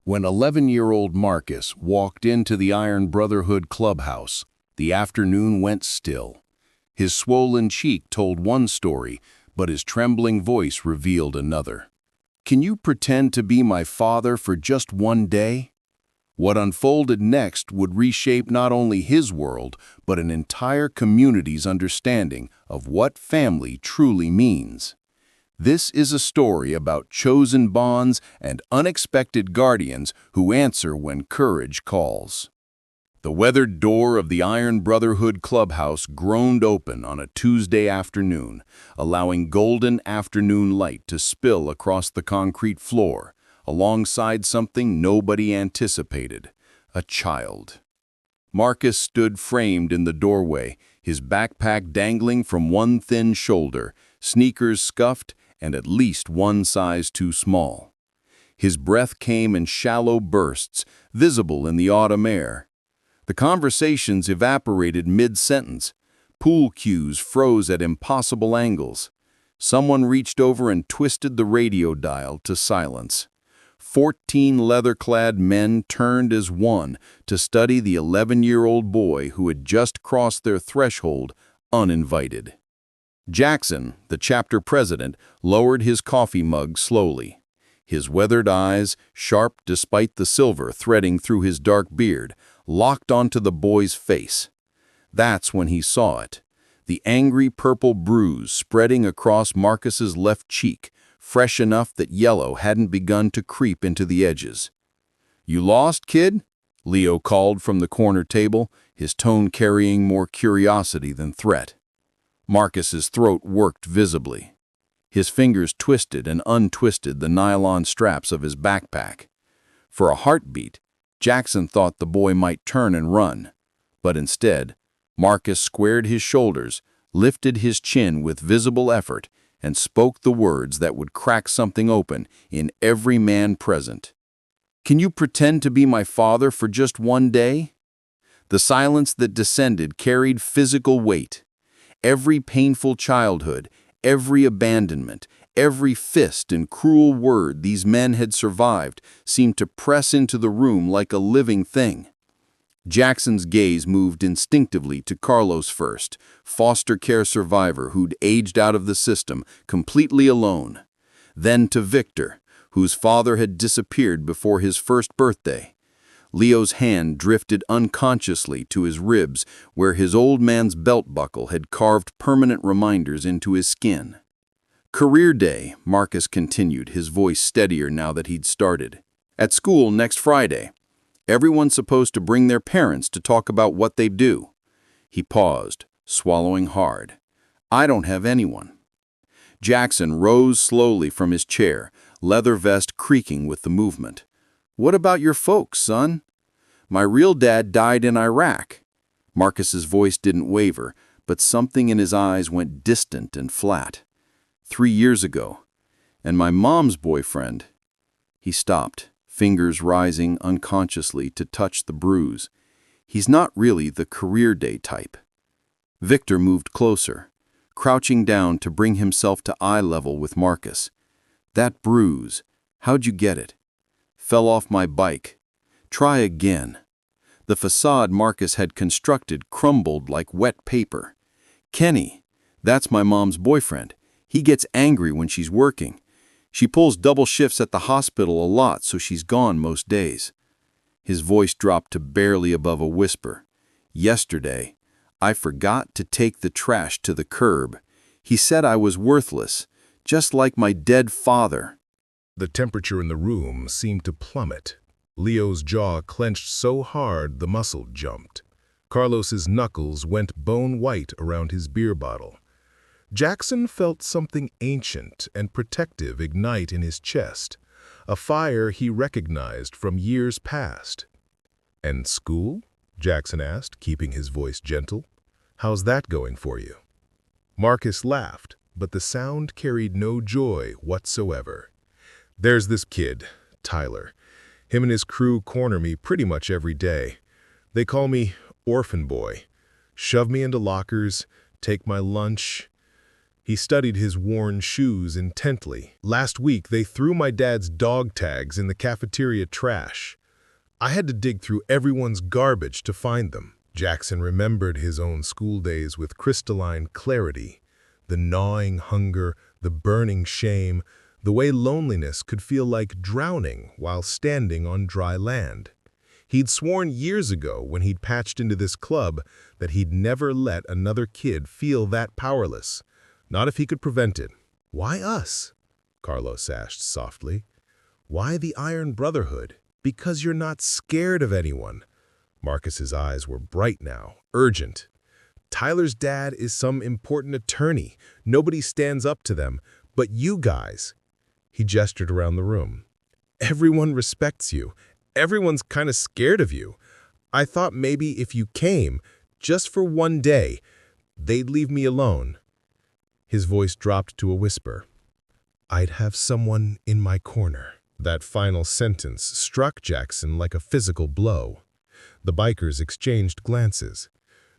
When 11-year-old Marcus walked into the Iron Brotherhood clubhouse, the afternoon went still. His swollen cheek told one story, but his trembling voice revealed another. "Can you pretend to be my father for just one day?" What unfolded next would reshape not only his world, but an entire community's understanding of what family truly means. This is a story about chosen bonds and unexpected guardians who answer when courage calls. The weathered door of the Iron Brotherhood clubhouse groaned open on a Tuesday afternoon, allowing golden afternoon light to spill across the concrete floor, alongside something nobody anticipated: a child. Marcus stood framed in the doorway, his backpack dangling from one thin shoulder, sneakers scuffed, and at least one size too small. His breath came in shallow bursts, visible in the autumn air. The conversations evaporated mid-sentence. Pool cues froze at impossible angles. Someone reached over and twisted the radio dial to silence. 14 leather-clad men turned as one to study the 11-year-old boy who had just crossed their threshold uninvited. Jackson, the chapter president, lowered his coffee mug slowly. His weathered eyes, sharp despite the silver threading through his dark beard, locked onto the boy's face. That's when he saw it. The angry purple bruise spreading across Marcus's left cheek, fresh enough that yellow hadn't begun to creep into the edges. "You lost, kid?" Leo called from the corner table, his tone carrying more curiosity than threat. Marcus's throat worked visibly. His fingers twisted and untwisted the nylon straps of his backpack. For a heartbeat, Jackson thought the boy might turn and run. But instead, Marcus squared his shoulders, lifted his chin with visible effort, and spoke the words that would crack something open in every man present. "Can you pretend to be my father for just one day?" The silence that descended carried physical weight. Every painful childhood, every abandonment, every fist and cruel word these men had survived seemed to press into the room like a living thing. Jackson's gaze moved instinctively to Carlos first, foster care survivor who'd aged out of the system, completely alone. Then to Victor, whose father had disappeared before his first birthday. Leo's hand drifted unconsciously to his ribs, where his old man's belt buckle had carved permanent reminders into his skin. "Career day," Marcus continued, his voice steadier now that he'd started. "At school next Friday. Everyone's supposed to bring their parents to talk about what they do." He paused, swallowing hard. "I don't have anyone." Jackson rose slowly from his chair, leather vest creaking with the movement. "What about your folks, son?" "My real dad died in Iraq." Marcus's voice didn't waver, but something in his eyes went distant and flat. 3 years ago. And my mom's boyfriend." He stopped, fingers rising unconsciously to touch the bruise. "He's not really the career day type." Victor moved closer, crouching down to bring himself to eye level with Marcus. "That bruise, how'd you get it?" "Fell off my bike." "Try again." The facade Marcus had constructed crumbled like wet paper. "Kenny, that's my mom's boyfriend. He gets angry when she's working. She pulls double shifts at the hospital a lot, so she's gone most days." His voice dropped to barely above a whisper. "Yesterday, I forgot to take the trash to the curb. He said I was worthless, just like my dead father." The temperature in the room seemed to plummet. Leo's jaw clenched so hard the muscle jumped. Carlos's knuckles went bone white around his beer bottle. Jackson felt something ancient and protective ignite in his chest, a fire he recognized from years past. "And school?" Jackson asked, keeping his voice gentle. "How's that going for you?" Marcus laughed, but the sound carried no joy whatsoever. "There's this kid, Tyler. Him and his crew corner me pretty much every day. They call me Orphan Boy. Shove me into lockers, take my lunch. He studied his worn shoes intently. Last week, they threw my dad's dog tags in the cafeteria trash. I had to dig through everyone's garbage to find them. Jackson remembered his own school days with crystalline clarity. The gnawing hunger, the burning shame, the way loneliness could feel like drowning while standing on dry land. He'd sworn years ago when he'd patched into this club that he'd never let another kid feel that powerless. Not if he could prevent it. "Why us?" Carlos asked softly. "Why the Iron Brotherhood? Because you're not scared of anyone." Marcus's eyes were bright now, urgent. "Tyler's dad is some important attorney. Nobody stands up to them. But you guys," he gestured around the room, "everyone respects you. Everyone's kind of scared of you. I thought maybe if you came, just for one day, they'd leave me alone." His voice dropped to a whisper. "I'd have someone in my corner." That final sentence struck Jackson like a physical blow. The bikers exchanged glances.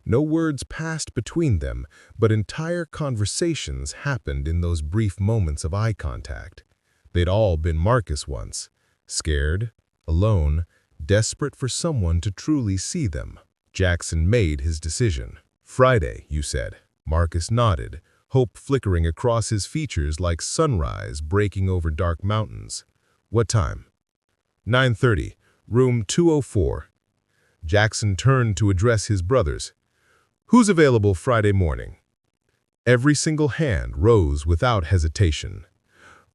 No words passed between them, but entire conversations happened in those brief moments of eye contact. They'd all been Marcus once, scared, alone, desperate for someone to truly see them. Jackson made his decision. "Friday, you said." Marcus nodded, hope flickering across his features like sunrise breaking over dark mountains. "What time?" 9:30, room 204. Jackson turned to address his brothers. "Who's available Friday morning?" Every single hand rose without hesitation.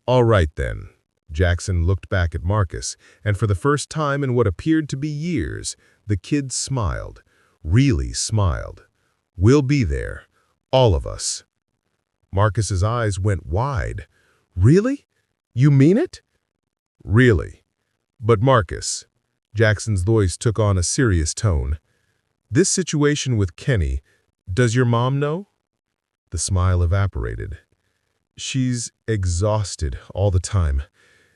"All right then." Jackson looked back at Marcus, and for the first time in what appeared to be years, the kid smiled, really smiled. "We'll be there, all of us." Marcus's eyes went wide. "Really? You mean it?" "Really. But Marcus," Jackson's voice took on a serious tone, "this situation with Kenny, does your mom know?" The smile evaporated. "She's exhausted all the time.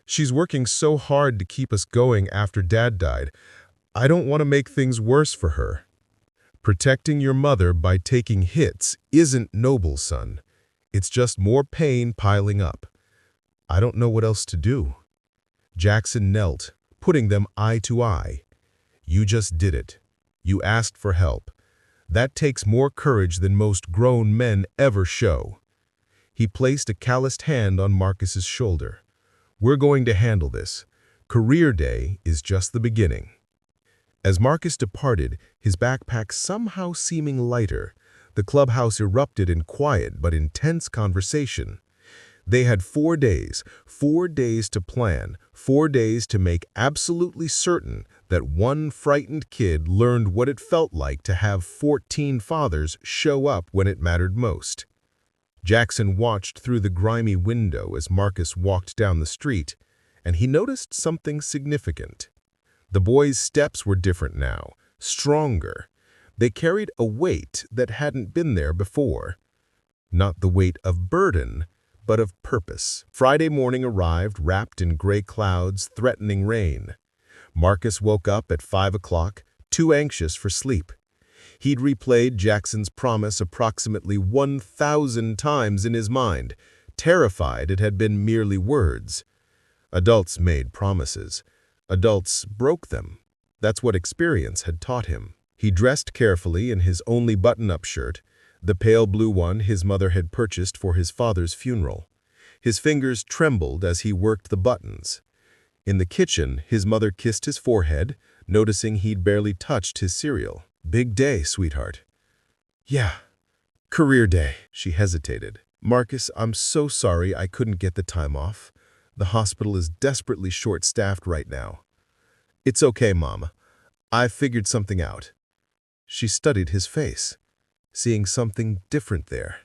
She's working so hard to keep us going after Dad died. I don't want to make things worse for her." "Protecting your mother by taking hits isn't noble, son. It's just more pain piling up. I don't know what else to do." Jackson knelt, putting them eye to eye. "You just did it. You asked for help. That takes more courage than most grown men ever show." He placed a calloused hand on Marcus's shoulder. "We're going to handle this. Career day is just the beginning." As Marcus departed, his backpack somehow seeming lighter, the clubhouse erupted in quiet but intense conversation. They had 4 days to plan, 4 days to make absolutely certain that one frightened kid learned what it felt like to have 14 fathers show up when it mattered most. Jackson watched through the grimy window as Marcus walked down the street, and he noticed something significant. The boys' steps were different now, stronger. They carried a weight that hadn't been there before. Not the weight of burden, but of purpose. Friday morning arrived wrapped in gray clouds, threatening rain. Marcus woke up at 5 o'clock, too anxious for sleep. He'd replayed Jackson's promise approximately 1,000 times in his mind, terrified it had been merely words. Adults made promises. Adults broke them. That's what experience had taught him. He dressed carefully in his only button-up shirt, the pale blue one his mother had purchased for his father's funeral. His fingers trembled as he worked the buttons. In the kitchen, his mother kissed his forehead, noticing he'd barely touched his cereal. "Big day, sweetheart." "Yeah, career day." She hesitated. "Marcus, I'm so sorry I couldn't get the time off. The hospital is desperately short-staffed right now." "It's okay, Mama. I've figured something out." She studied his face, seeing something different there,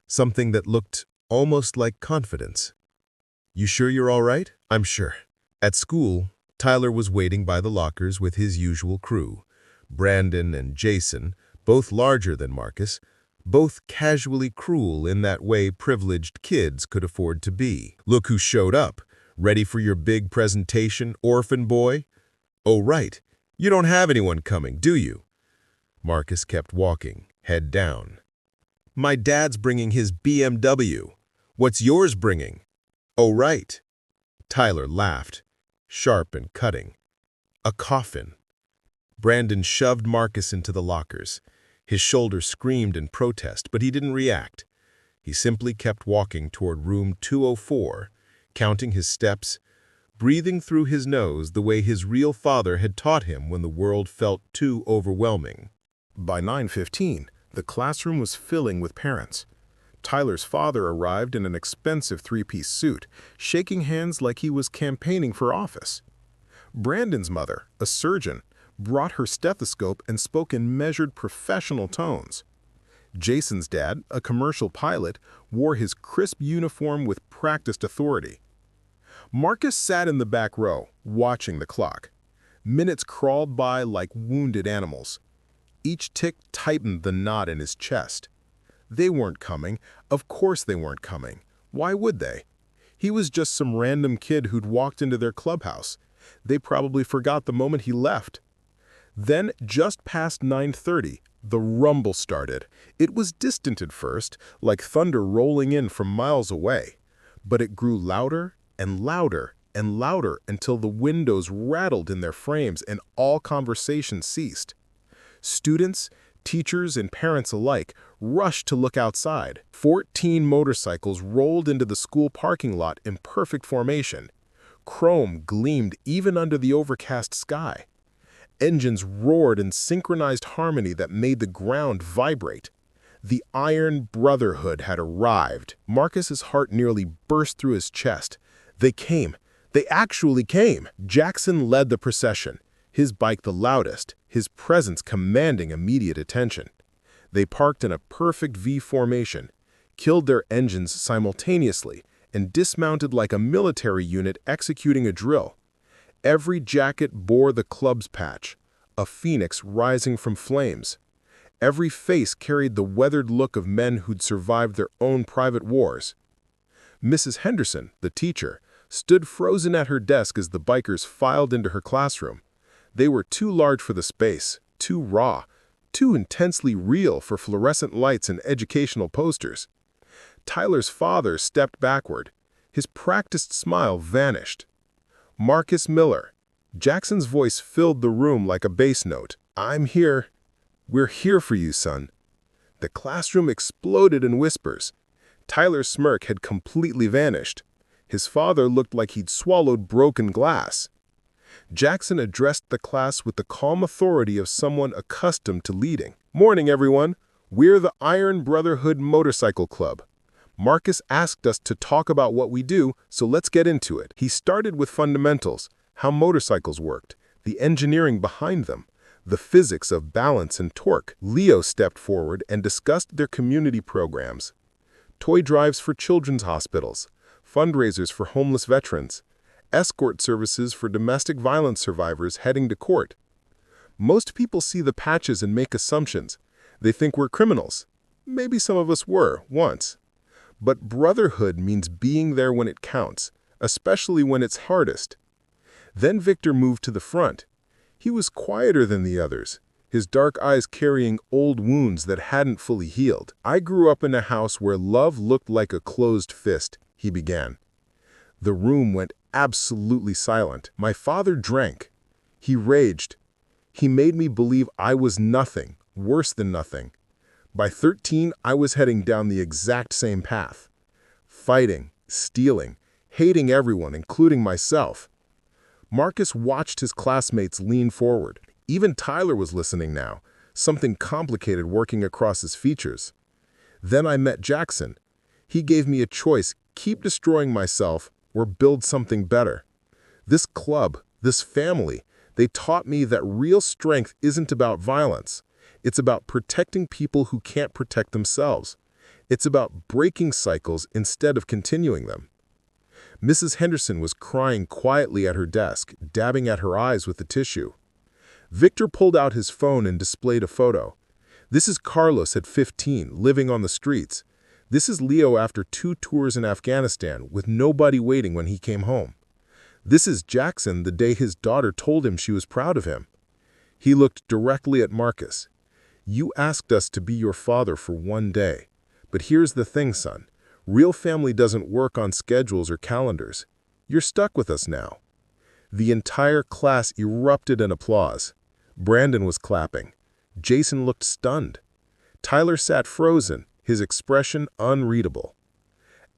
something that looked almost like confidence. "You sure you're all right?" "I'm sure." At school, Tyler was waiting by the lockers with his usual crew. Brandon and Jason, both larger than Marcus, both casually cruel in that way privileged kids could afford to be. "Look who showed up. Ready for your big presentation, orphan boy?" "Oh, right. You don't have anyone coming, do you?" Marcus kept walking, head down. My dad's bringing his BMW. What's yours bringing? Oh, right. Tyler laughed, sharp and cutting. A coffin. Brandon shoved Marcus into the lockers. His shoulder screamed in protest, but he didn't react. He simply kept walking toward room 204, counting his steps, breathing through his nose the way his real father had taught him when the world felt too overwhelming. By 9:15, the classroom was filling with parents. Tyler's father arrived in an expensive three-piece suit, shaking hands like he was campaigning for office. Brandon's mother, a surgeon, brought her stethoscope and spoke in measured professional tones. Jason's dad, a commercial pilot, wore his crisp uniform with practiced authority. Marcus sat in the back row, watching the clock. Minutes crawled by like wounded animals. Each tick tightened the knot in his chest. They weren't coming. Of course they weren't coming. Why would they? He was just some random kid who'd walked into their clubhouse. They probably forgot the moment he left. Then, just past 9:30, the rumble started. It was distant at first, like thunder rolling in from miles away. But it grew louder and louder and louder until the windows rattled in their frames and all conversation ceased. Students, teachers, and parents alike rushed to look outside. 14 motorcycles rolled into the school parking lot in perfect formation. Chrome gleamed even under the overcast sky. Engines roared in synchronized harmony that made the ground vibrate. The Iron Brotherhood had arrived. Marcus's heart nearly burst through his chest. They came. They actually came. Jackson led the procession, his bike the loudest, his presence commanding immediate attention. They parked in a perfect V formation, killed their engines simultaneously, and dismounted like a military unit executing a drill. Every jacket bore the club's patch, a phoenix rising from flames. Every face carried the weathered look of men who'd survived their own private wars. Mrs. Henderson, the teacher, stood frozen at her desk as the bikers filed into her classroom. They were too large for the space, too raw, too intensely real for fluorescent lights and educational posters. Tyler's father stepped backward. His practiced smile vanished. Marcus Miller. Jackson's voice filled the room like a bass note. I'm here. We're here for you, son. The classroom exploded in whispers. Tyler's smirk had completely vanished. His father looked like he'd swallowed broken glass. Jackson addressed the class with the calm authority of someone accustomed to leading. Morning, everyone. We're the Iron Brotherhood Motorcycle Club. Marcus asked us to talk about what we do, so let's get into it. He started with fundamentals, how motorcycles worked, the engineering behind them, the physics of balance and torque. Leo stepped forward and discussed their community programs. Toy drives for children's hospitals, fundraisers for homeless veterans, escort services for domestic violence survivors heading to court. Most people see the patches and make assumptions. They think we're criminals. Maybe some of us were, once. But brotherhood means being there when it counts, especially when it's hardest. Then Victor moved to the front. He was quieter than the others, his dark eyes carrying old wounds that hadn't fully healed. I grew up in a house where love looked like a closed fist, he began. The room went absolutely silent. My father drank. He raged. He made me believe I was nothing, worse than nothing. By 13, I was heading down the exact same path. Fighting, stealing, hating everyone, including myself. Marcus watched his classmates lean forward. Even Tyler was listening now, something complicated working across his features. Then I met Jackson. He gave me a choice: keep destroying myself or build something better. This club, this family, they taught me that real strength isn't about violence. It's about protecting people who can't protect themselves. It's about breaking cycles instead of continuing them. Mrs. Henderson was crying quietly at her desk, dabbing at her eyes with the tissue. Victor pulled out his phone and displayed a photo. This is Carlos at 15, living on the streets. This is Leo after 2 tours in Afghanistan, with nobody waiting when he came home. This is Jackson the day his daughter told him she was proud of him. He looked directly at Marcus. You asked us to be your father for one day. But here's the thing, son. Real family doesn't work on schedules or calendars. You're stuck with us now." The entire class erupted in applause. Brandon was clapping. Jason looked stunned. Tyler sat frozen, his expression unreadable.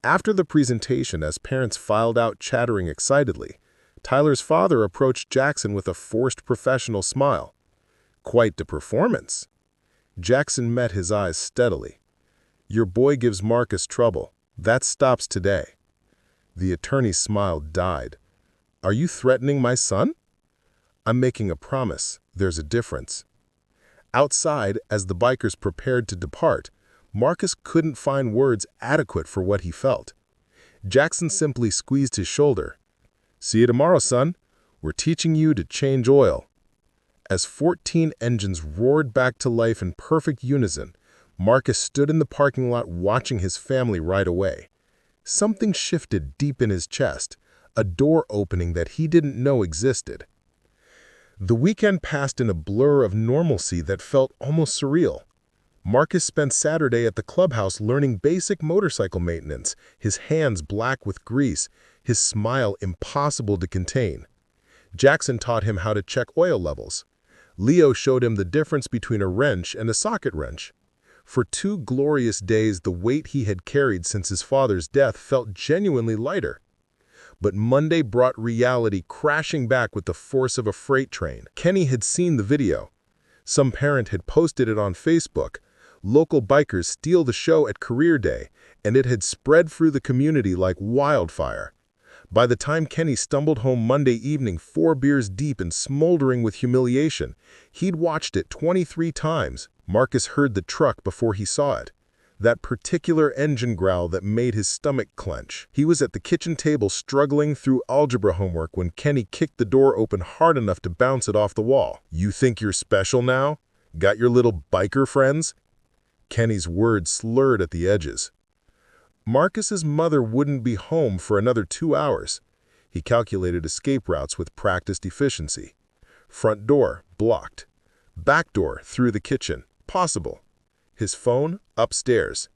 After the presentation, as parents filed out chattering excitedly, Tyler's father approached Jackson with a forced professional smile. "Quite the performance." Jackson met his eyes steadily. "Your boy gives Marcus trouble. That stops today." The attorney's smile died. "Are you threatening my son?" "I'm making a promise. There's a difference." Outside, as the bikers prepared to depart, Marcus couldn't find words adequate for what he felt. Jackson simply squeezed his shoulder. "See you tomorrow, son. We're teaching you to change oil." As 14 engines roared back to life in perfect unison, Marcus stood in the parking lot watching his family ride away. Something shifted deep in his chest, a door opening that he didn't know existed. The weekend passed in a blur of normalcy that felt almost surreal. Marcus spent Saturday at the clubhouse learning basic motorcycle maintenance, his hands black with grease, his smile impossible to contain. Jackson taught him how to check oil levels. Leo showed him the difference between a wrench and a socket wrench. For 2 glorious days, the weight he had carried since his father's death felt genuinely lighter. But Monday brought reality crashing back with the force of a freight train. Kenny had seen the video. Some parent had posted it on Facebook. Local bikers steal the show at career day, and it had spread through the community like wildfire. By the time Kenny stumbled home Monday evening 4 beers deep and smoldering with humiliation, he'd watched it 23 times. Marcus heard the truck before he saw it. That particular engine growl that made his stomach clench. He was at the kitchen table struggling through algebra homework when Kenny kicked the door open hard enough to bounce it off the wall. "You think you're special now? Got your little biker friends?" Kenny's words slurred at the edges. Marcus's mother wouldn't be home for another 2 hours. He calculated escape routes with practiced efficiency. Front door, blocked. Back door, through the kitchen, possible. His phone, upstairs.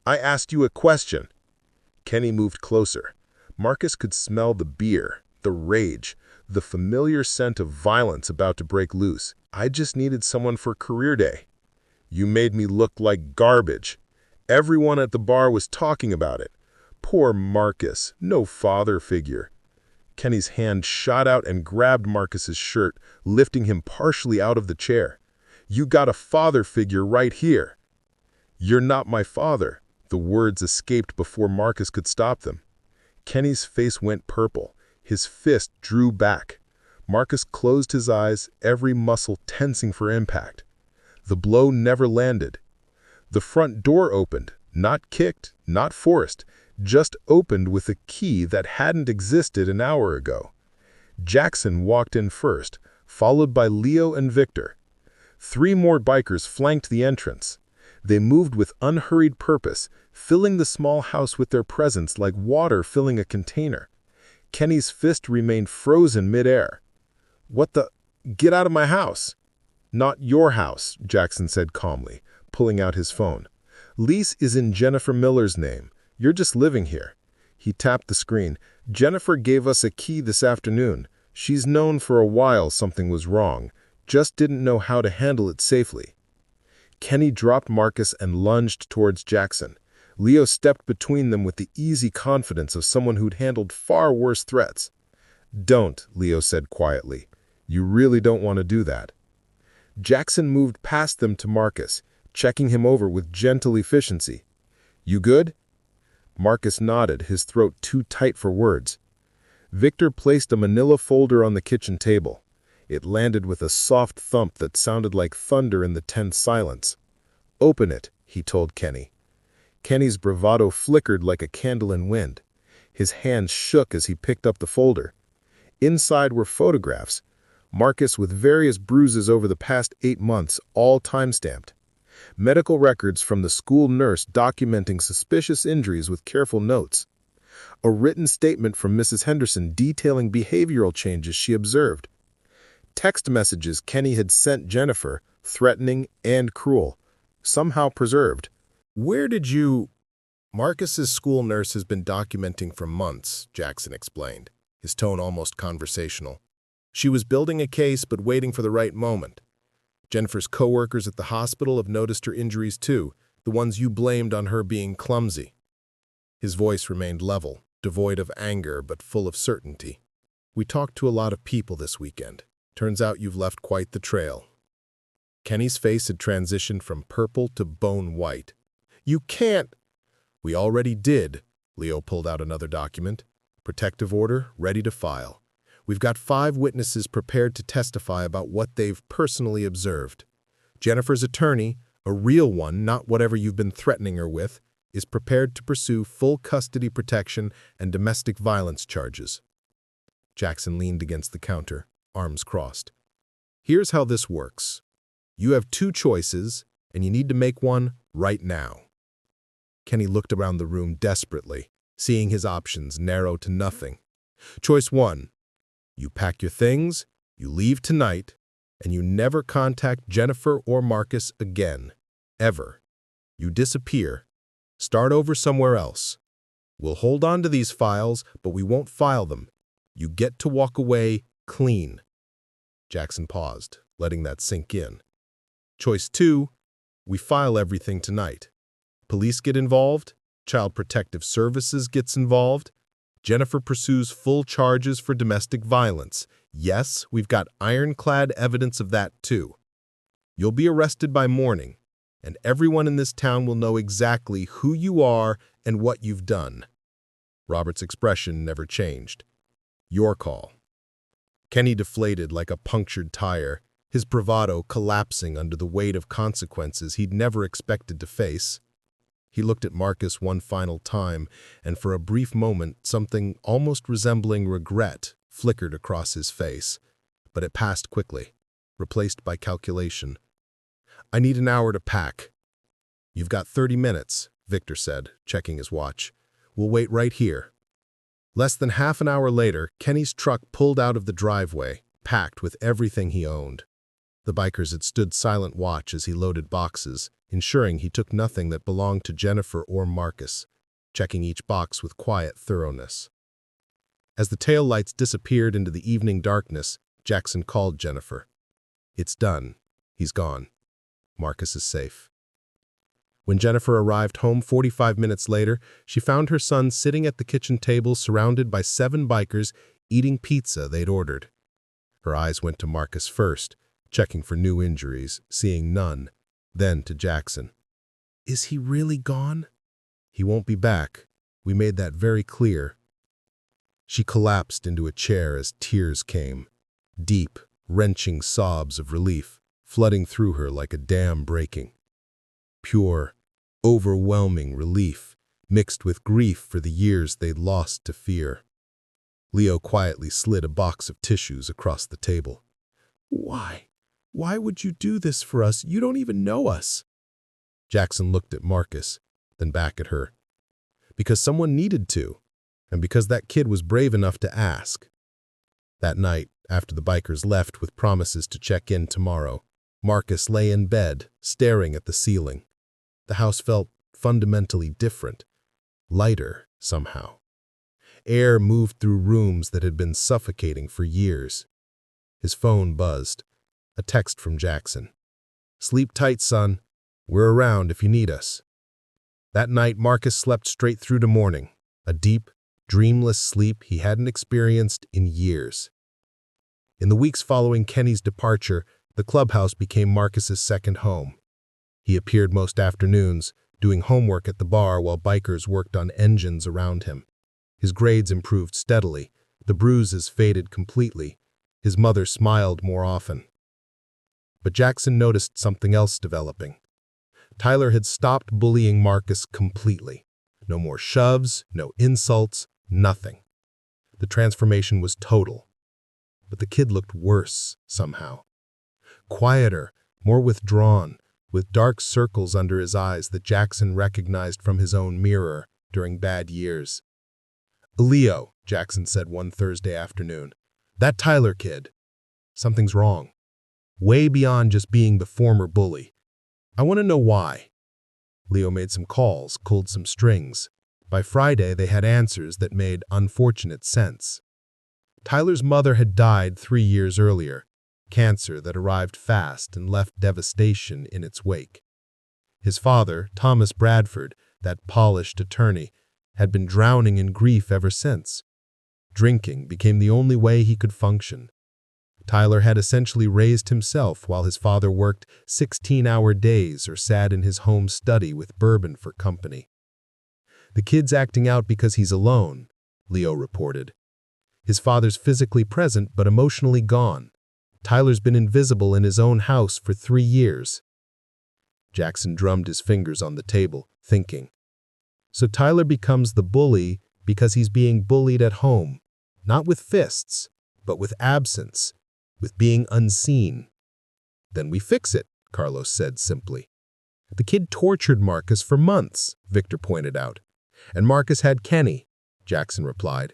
"I asked you a question." Kenny moved closer. Marcus could smell the beer, the rage, the familiar scent of violence about to break loose. "I just needed someone for career day." "You made me look like garbage. Everyone at the bar was talking about it. Poor Marcus, no father figure." Kenny's hand shot out and grabbed Marcus's shirt, lifting him partially out of the chair. "You got a father figure right here." "You're not my father." The words escaped before Marcus could stop them. Kenny's face went purple. His fist drew back. Marcus closed his eyes, every muscle tensing for impact. The blow never landed. The front door opened, not kicked, not forced, just opened with a key that hadn't existed an hour ago. Jackson walked in first, followed by Leo and Victor. 3 more bikers flanked the entrance. They moved with unhurried purpose, filling the small house with their presence like water filling a container. Kenny's fist remained frozen midair. "What the? Get out of my house!" "Not your house," Jackson said calmly, pulling out his phone. "Lease is in Jennifer Miller's name. You're just living here." He tapped the screen. "Jennifer gave us a key this afternoon. She's known for a while something was wrong, just didn't know how to handle it safely." Kenny dropped Marcus and lunged towards Jackson. Leo stepped between them with the easy confidence of someone who'd handled far worse threats. "Don't," Leo said quietly. "You really don't want to do that." Jackson moved past them to Marcus, checking him over with gentle efficiency. "You good?" Marcus nodded, his throat too tight for words. Victor placed a manila folder on the kitchen table. It landed with a soft thump that sounded like thunder in the tense silence. "Open it," he told Kenny. Kenny's bravado flickered like a candle in wind. His hands shook as he picked up the folder. Inside were photographs. Marcus with various bruises over the past 8 months, all time-stamped. Medical records from the school nurse documenting suspicious injuries with careful notes. A written statement from Mrs. Henderson detailing behavioral changes she observed. Text messages Kenny had sent Jennifer, threatening and cruel, somehow preserved. Where did you— Marcus's school nurse has been documenting for months, Jackson explained, his tone almost conversational. She was building a case but waiting for the right moment. Jennifer's co-workers at the hospital have noticed her injuries too, the ones you blamed on her being clumsy. His voice remained level, devoid of anger but full of certainty. We talked to a lot of people this weekend. Turns out you've left quite the trail. Kenny's face had transitioned from purple to bone white. You can't— We already did. Leo pulled out another document. Protective order, ready to file. We've got 5 witnesses prepared to testify about what they've personally observed. Jennifer's attorney, a real one, not whatever you've been threatening her with, is prepared to pursue full custody protection and domestic violence charges. Jackson leaned against the counter, arms crossed. Here's how this works. You have 2 choices, and you need to make one right now. Kenny looked around the room desperately, seeing his options narrow to nothing. Choice 1. You pack your things, you leave tonight, and you never contact Jennifer or Marcus again. Ever. You disappear. Start over somewhere else. We'll hold on to these files, but we won't file them. You get to walk away clean. Jackson paused, letting that sink in. Choice 2. We file everything tonight. Police get involved. Child Protective Services gets involved. Jennifer pursues full charges for domestic violence. Yes, we've got ironclad evidence of that too. You'll be arrested by morning, and everyone in this town will know exactly who you are and what you've done. Robert's expression never changed. Your call. Kenny deflated like a punctured tire, his bravado collapsing under the weight of consequences he'd never expected to face. He looked at Marcus one final time, and for a brief moment something almost resembling regret flickered across his face, but it passed quickly, replaced by calculation. I need an hour to pack. You've got 30 minutes, Victor said, checking his watch. We'll wait right here. Less than half an hour later, Kenny's truck pulled out of the driveway, packed with everything he owned. The bikers had stood silent watch as he loaded boxes, ensuring he took nothing that belonged to Jennifer or Marcus, checking each box with quiet thoroughness. As the taillights disappeared into the evening darkness, Jackson called Jennifer. It's done. He's gone. Marcus is safe. When Jennifer arrived home 45 minutes later, she found her son sitting at the kitchen table surrounded by 7 bikers eating pizza they'd ordered. Her eyes went to Marcus first, checking for new injuries, seeing none, then to Jackson. Is he really gone? He won't be back. We made that very clear. She collapsed into a chair as tears came, deep, wrenching sobs of relief flooding through her like a dam breaking. Pure, overwhelming relief, mixed with grief for the years they'd lost to fear. Leo quietly slid a box of tissues across the table. Why? Why would you do this for us? You don't even know us. Jackson looked at Marcus, then back at her. Because someone needed to, and because that kid was brave enough to ask. That night, after the bikers left with promises to check in tomorrow, Marcus lay in bed, staring at the ceiling. The house felt fundamentally different, lighter somehow. Air moved through rooms that had been suffocating for years. His phone buzzed. A text from Jackson. Sleep tight, son. We're around if you need us. That night, Marcus slept straight through to morning, a deep, dreamless sleep he hadn't experienced in years. In the weeks following Kenny's departure, the clubhouse became Marcus's second home. He appeared most afternoons, doing homework at the bar while bikers worked on engines around him. His grades improved steadily, the bruises faded completely. His mother smiled more often. But Jackson noticed something else developing. Tyler had stopped bullying Marcus completely. No more shoves, no insults, nothing. The transformation was total. But the kid looked worse, somehow. Quieter, more withdrawn, with dark circles under his eyes that Jackson recognized from his own mirror during bad years. Leo, Jackson said one Thursday afternoon. That Tyler kid. Something's wrong. Way beyond just being the former bully. I want to know why. Leo made some calls, pulled some strings. By Friday, they had answers that made unfortunate sense. Tyler's mother had died 3 years earlier, cancer that arrived fast and left devastation in its wake. His father, Thomas Bradford, that polished attorney, had been drowning in grief ever since. Drinking became the only way he could function. Tyler had essentially raised himself while his father worked 16-hour days or sat in his home study with bourbon for company. "The kid's acting out because he's alone," Leo reported. "His father's physically present but emotionally gone. Tyler's been invisible in his own house for 3 years." Jackson drummed his fingers on the table, thinking. So Tyler becomes the bully because he's being bullied at home, not with fists, but with absence, with being unseen. "Then we fix it," Carlos said simply. "The kid tortured Marcus for months," Victor pointed out. "And Marcus had Kenny," Jackson replied.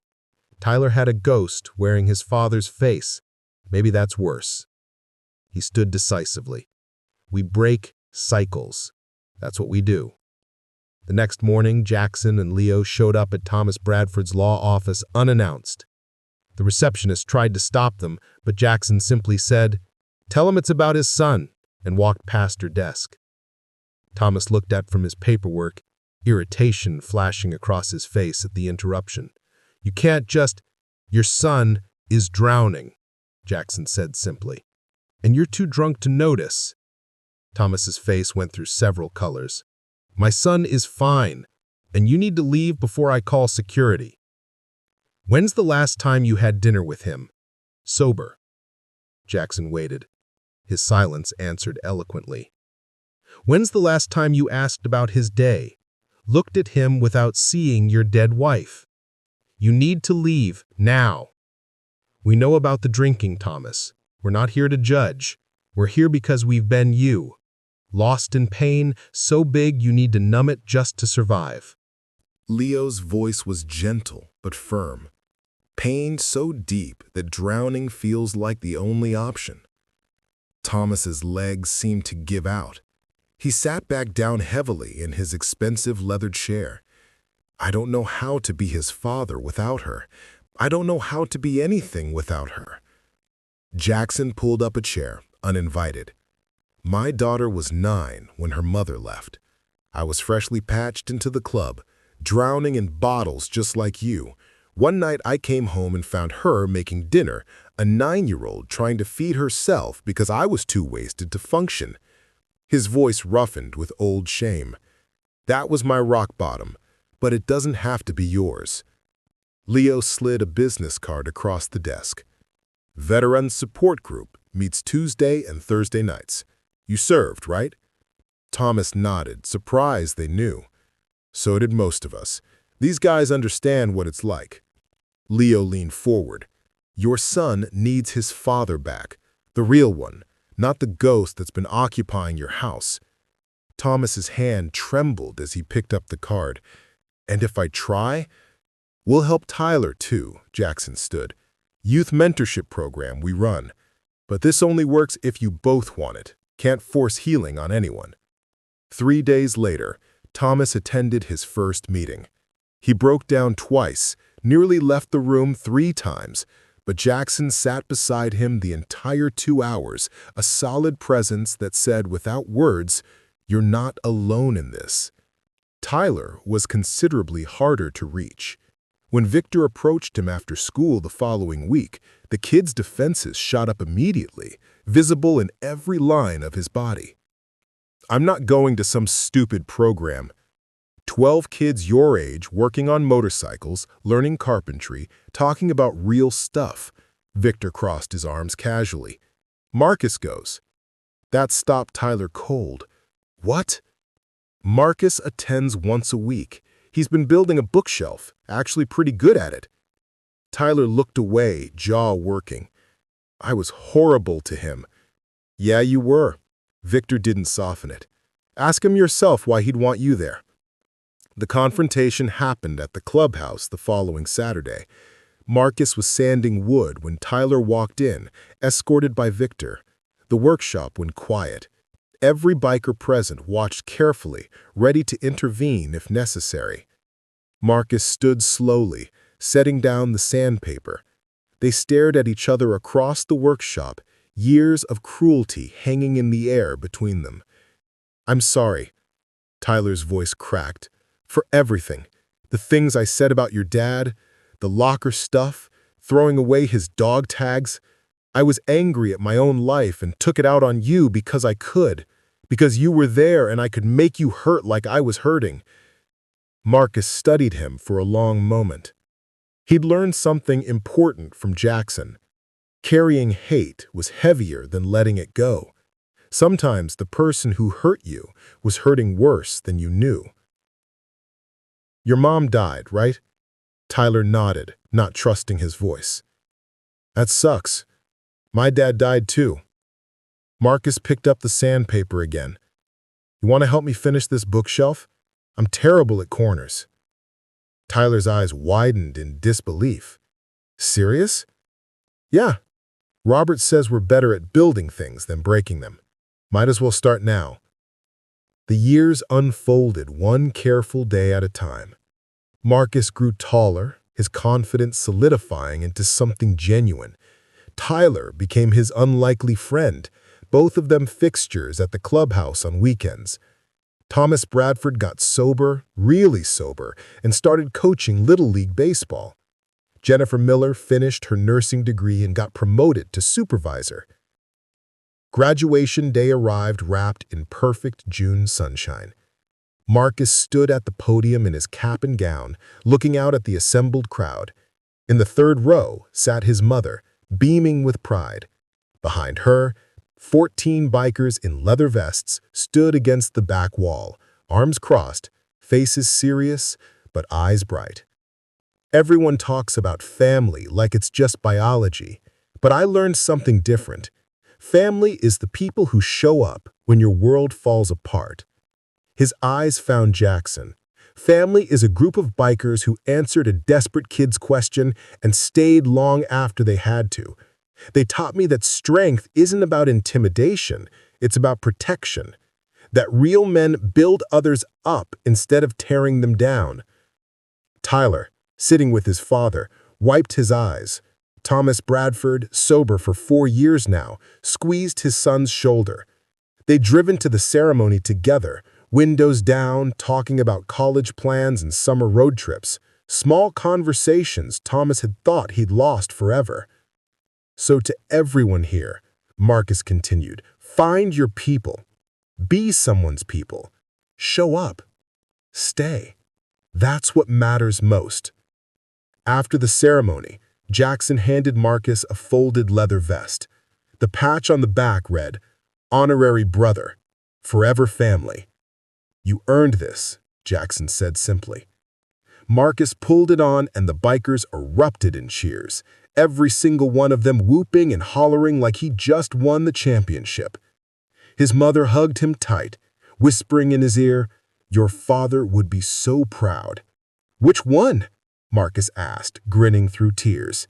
"Tyler had a ghost wearing his father's face. Maybe that's worse." He stood decisively. "We break cycles. That's what we do." The next morning, Jackson and Leo showed up at Thomas Bradford's law office unannounced. The receptionist tried to stop them, but Jackson simply said, "Tell him it's about his son," and walked past her desk. Thomas looked at from his paperwork, irritation flashing across his face at the interruption. "You can't just—" "Your son is drowning," Jackson said simply. "And you're too drunk to notice." Thomas's face went through several colors. "My son is fine, and you need to leave before I call security." "When's the last time you had dinner with him? Sober?" Jackson waited. His silence answered eloquently. "When's the last time you asked about his day? Looked at him without seeing your dead wife? You need to leave now." "We know about the drinking, Thomas. We're not here to judge. We're here because we've been you. Lost in pain, so big you need to numb it just to survive." Leo's voice was gentle but firm. Pain so deep that drowning feels like the only option. Thomas's legs seemed to give out. He sat back down heavily in his expensive leather chair. "I don't know how to be his father without her. I don't know how to be anything without her." Jackson pulled up a chair, uninvited. "My daughter was 9 when her mother left. I was freshly patched into the club, drowning in bottles just like you. One night I came home and found her making dinner, a 9-year-old trying to feed herself because I was too wasted to function." His voice roughened with old shame. "That was my rock bottom, but it doesn't have to be yours." Leo slid a business card across the desk. "Veteran Support Group meets Tuesday and Thursday nights. You served, right?" Thomas nodded, surprised they knew. "So did most of us. These guys understand what it's like." Leo leaned forward. "Your son needs his father back, the real one, not the ghost that's been occupying your house." Thomas's hand trembled as he picked up the card. "And if I try?" "We'll help Tyler too," Jackson stood. "Youth mentorship program we run. But this only works if you both want it. Can't force healing on anyone." 3 days later, Thomas attended his first meeting. He broke down twice, nearly left the room 3 times, but Jackson sat beside him the entire 2 hours, a solid presence that said without words, "You're not alone in this." Tyler was considerably harder to reach. When Victor approached him after school the following week, the kid's defenses shot up immediately, visible in every line of his body. "I'm not going to some stupid program. 12 kids your age working on motorcycles, learning carpentry, talking about real stuff." Victor crossed his arms casually. "Marcus goes." That stopped Tyler cold. "What?" "Marcus attends once a week. He's been building a bookshelf, actually pretty good at it." Tyler looked away, jaw working. "I was horrible to him." "Yeah, you were." Victor didn't soften it. "Ask him yourself why he'd want you there." The confrontation happened at the clubhouse the following Saturday. Marcus was sanding wood when Tyler walked in, escorted by Victor. The workshop went quiet. Every biker present watched carefully, ready to intervene if necessary. Marcus stood slowly, setting down the sandpaper. They stared at each other across the workshop, years of cruelty hanging in the air between them. "I'm sorry," Tyler's voice cracked, "for everything. The things I said about your dad, the locker stuff, throwing away his dog tags. I was angry at my own life and took it out on you because I could, because you were there and I could make you hurt like I was hurting." Marcus studied him for a long moment. He'd learned something important from Jackson. Carrying hate was heavier than letting it go. Sometimes the person who hurt you was hurting worse than you knew. "Your mom died, right?" Tyler nodded, not trusting his voice. "That sucks. My dad died too." Marcus picked up the sandpaper again. "You want to help me finish this bookshelf? I'm terrible at corners." Tyler's eyes widened in disbelief. "Serious?" "Yeah. Robert says we're better at building things than breaking them. Might as well start now." The years unfolded one careful day at a time. Marcus grew taller, his confidence solidifying into something genuine. Tyler became his unlikely friend, both of them fixtures at the clubhouse on weekends. Thomas Bradford got sober, really sober, and started coaching Little League baseball. Jennifer Miller finished her nursing degree and got promoted to supervisor. Graduation day arrived wrapped in perfect June sunshine. Marcus stood at the podium in his cap and gown, looking out at the assembled crowd. In the third row sat his mother, beaming with pride. Behind her, 14 bikers in leather vests stood against the back wall, arms crossed, faces serious, but eyes bright. Everyone talks about family like it's just biology, but I learned something different. Family is the people who show up when your world falls apart. His eyes found Jackson. Family is a group of bikers who answered a desperate kid's question and stayed long after they had to. They taught me that strength isn't about intimidation, it's about protection. That real men build others up instead of tearing them down. Tyler, sitting with his father, wiped his eyes. Thomas Bradford, sober for 4 years now, squeezed his son's shoulder. They'd driven to the ceremony together, windows down, talking about college plans and summer road trips. Small conversations Thomas had thought he'd lost forever. "So to everyone here," Marcus continued, "find your people. Be someone's people. Show up. Stay. That's what matters most." After the ceremony, Jackson handed Marcus a folded leather vest. The patch on the back read, "Honorary Brother, Forever Family." "You earned this," Jackson said simply. Marcus pulled it on and the bikers erupted in cheers, every single one of them whooping and hollering like he just won the championship. His mother hugged him tight, whispering in his ear, "Your father would be so proud." "Which one?" Marcus asked, grinning through tears.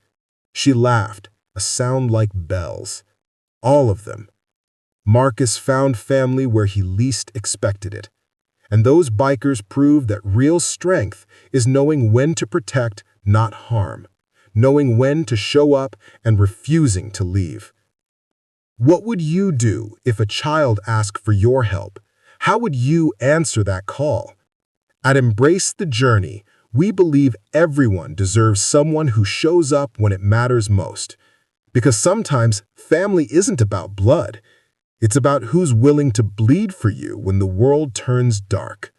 She laughed, a sound like bells. "All of them." Marcus found family where he least expected it. And those bikers proved that real strength is knowing when to protect, not harm. Knowing when to show up and refusing to leave. What would you do if a child asked for your help? How would you answer that call? At Embrace the Journey, we believe everyone deserves someone who shows up when it matters most. Because sometimes family isn't about blood. It's about who's willing to bleed for you when the world turns dark.